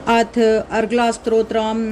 अथ अर्गला स्तोत्रम।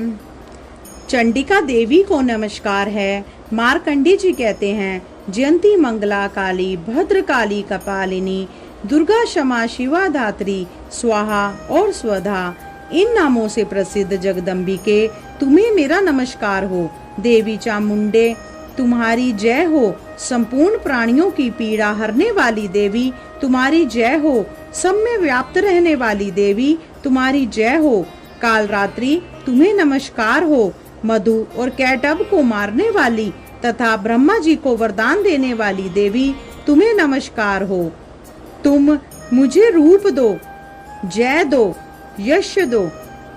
चंडिका देवी को नमस्कार है। मार्कंडी जी कहते हैं, जयंती मंगला काली भद्र काली कपालिनी दुर्गा क्षमा शिवा धात्री स्वाहा और स्वधा, इन नामों से प्रसिद्ध जगदम्बिके तुम्हें मेरा नमस्कार हो। देवी चामुंडे तुम्हारी जय हो। संपूर्ण प्राणियों की पीड़ा हरने वाली देवी तुम्हारी जय हो। सब में व्याप्त रहने वाली देवी तुम्हारी जय हो। काल रात्रि तुम्हें नमस्कार हो। मधु और कैटब को मारने वाली तथा ब्रह्मा जी को वरदान देने वाली देवी तुम्हें नमस्कार हो। तुम मुझे रूप दो, जय दो, यश दो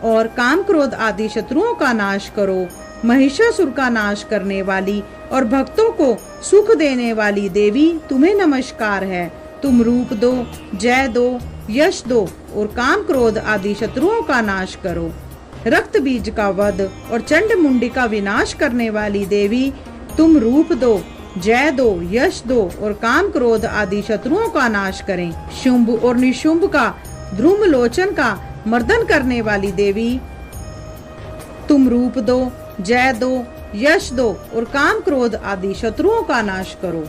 और काम क्रोध आदि शत्रुओं का नाश करो। महिषासुर का नाश करने वाली और भक्तों को सुख देने वाली देवी तुम्हें नमस्कार है। तुम रूप दो, जय दो, यश दो और काम क्रोध आदि शत्रुओं का नाश करो। रक्त बीज का वध और चंड मुंडी का विनाश करने वाली देवी तुम रूप दो, जय दो, यश दो और काम क्रोध आदि शत्रुओं का नाश करें। शुंभ और निशुंभ का ध्रुम लोचन का मर्दन करने वाली देवी तुम रूप दो, जय दो, यश दो और काम क्रोध आदि शत्रुओं का नाश करो।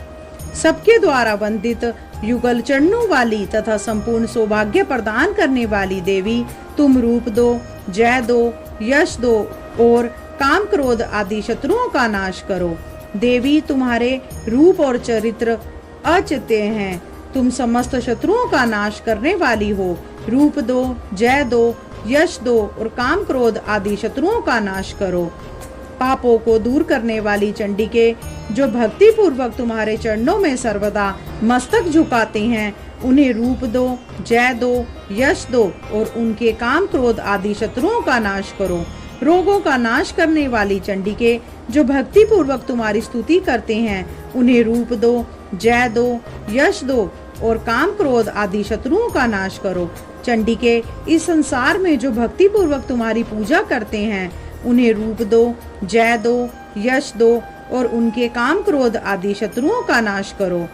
सबके द्वारा वंदित युगल चरणों वाली तथा संपूर्ण सौभाग्य प्रदान करने वाली देवी तुम रूप दो, जय दो, यश दो और काम क्रोध आदि शत्रुओं का नाश करो। देवी तुम्हारे रूप और चरित्र अचित्य हैं। तुम समस्त शत्रुओं का नाश करने वाली हो। रूप दो, जय दो, यश दो और काम क्रोध आदि शत्रुओं का नाश करो। पापों को दूर करने वाली चंडिके जो भक्ति पूर्वक तुम्हारे चरणों में सर्वदा मस्तक झुकाते हैं, उन्हें रूप दो, जय दो, यश दो और उनके काम क्रोध आदि शत्रुओं का नाश करो। रोगों का नाश करने वाली चंडिके जो भक्ति पूर्वक तुम्हारी स्तुति करते हैं, उन्हें रूप दो, जय दो, यश दो और काम क्रोध आदि शत्रुओं का नाश करो। चंडिके इस संसार में जो भक्ति पूर्वक तुम्हारी पूजा करते हैं, उन्हें रूप दो, जय दो, यश दो और उनके काम क्रोध आदि शत्रुओं का नाश करो।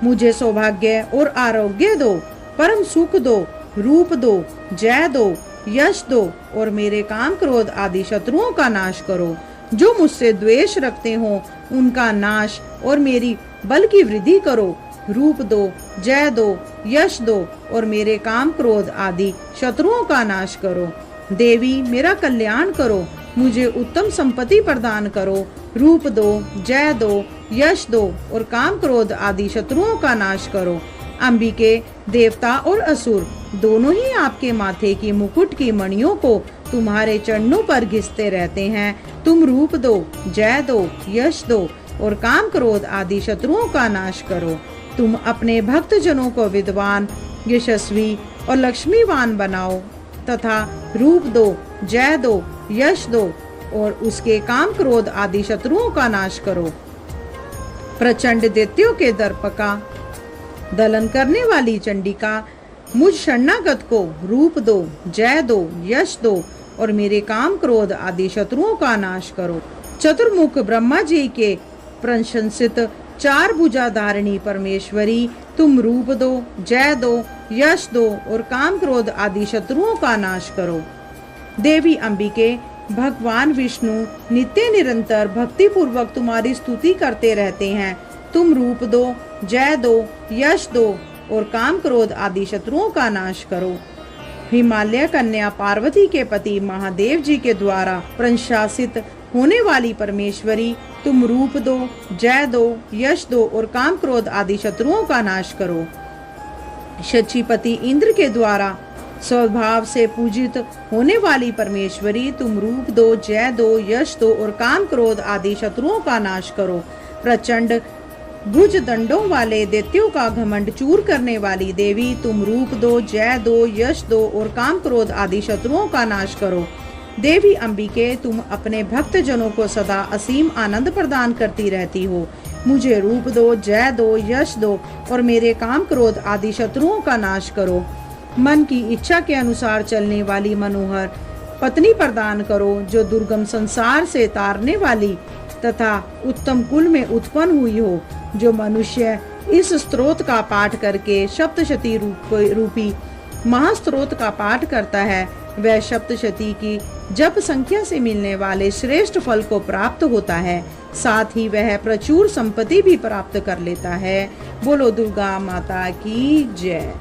मुझे सौभाग्य और आरोग्य दो, परम सुख दो, रूप दो, जय दो, यश दो और मेरे काम क्रोध आदि शत्रुओं का नाश करो। जो मुझसे द्वेष रखते हो उनका नाश और मेरी बल की वृद्धि करो। रूप दो, जय दो, यश दो और मेरे काम क्रोध आदि शत्रुओं का नाश करो। देवी मेरा कल्याण करो, मुझे उत्तम संपत्ति प्रदान करो। रूप दो, जय दो, यश दो और काम क्रोध आदि शत्रुओं का नाश करो। अंबिके देवता और असुर दोनों ही आपके माथे की मुकुट की मणियों को तुम्हारे चरणों पर घिसते रहते हैं। तुम रूप दो, जय दो, यश दो और काम क्रोध आदि शत्रुओं का नाश करो। तुम अपने भक्त जनों को विद्वान, यशस्वी और लक्ष्मीवान बनाओ तथा रूप दो, जय दो, यश दो और उसके काम क्रोध आदि शत्रुओं का नाश करो। प्रचंड दैत्यों के दर्प का दलन करने वाली चंडिका मुझ शरणागत को रूप दो, जय दो, यश दो और मेरे काम क्रोध आदि शत्रुओं का नाश करो। चतुर्मुख ब्रह्मा जी के प्रशंसित चार भुजा धारिणी परमेश्वरी तुम रूप दो, जय दो, यश दो और काम क्रोध आदि शत्रुओं का नाश करो। देवी अंबिके भगवान विष्णु नित्य निरंतर भक्ति पूर्वक तुम्हारी स्तुति करते रहते हैं। तुम रूप दो, जय दो, यश दो और काम क्रोध आदि शत्रुओं का नाश करो। हिमालय कन्या पार्वती के पति महादेव जी के द्वारा प्रशंसित होने वाली परमेश्वरी तुम रूप दो, जय दो, यश दो और काम क्रोध आदि शत्रुओं का नाश करो। शचीपति इंद्र के द्वारा स्वभाव से पूजित होने वाली परमेश्वरी तुम रूप दो, जय दो, यश दो और काम क्रोध आदि शत्रुओं का नाश करो। प्रचंड भुज दंडों वाले दैत्यों का घमंड चूर करने वाली देवी तुम रूप दो, जय दो, यश दो और काम क्रोध आदि शत्रुओं का नाश करो। देवी अंबिके तुम अपने भक्त जनों को सदा असीम आनंद प्रदान करती रहती हो। मुझे रूप दो, जय दो, यश दो और मेरे काम क्रोध आदि शत्रुओं का नाश करो। मन की इच्छा के अनुसार चलने वाली मनोहर पत्नी प्रदान करो, जो दुर्गम संसार से तारने वाली तथा उत्तम कुल में उत्पन्न हुई हो। जो मनुष्य इस स्तोत्र का पाठ करके सप्तशती रूपी महास्त्रोत का पाठ करता है वह सप्तशती की जप संख्या से मिलने वाले श्रेष्ठ फल को प्राप्त होता है, साथ ही वह प्रचुर संपत्ति भी प्राप्त कर लेता है। बोलो दुर्गा माता की जय।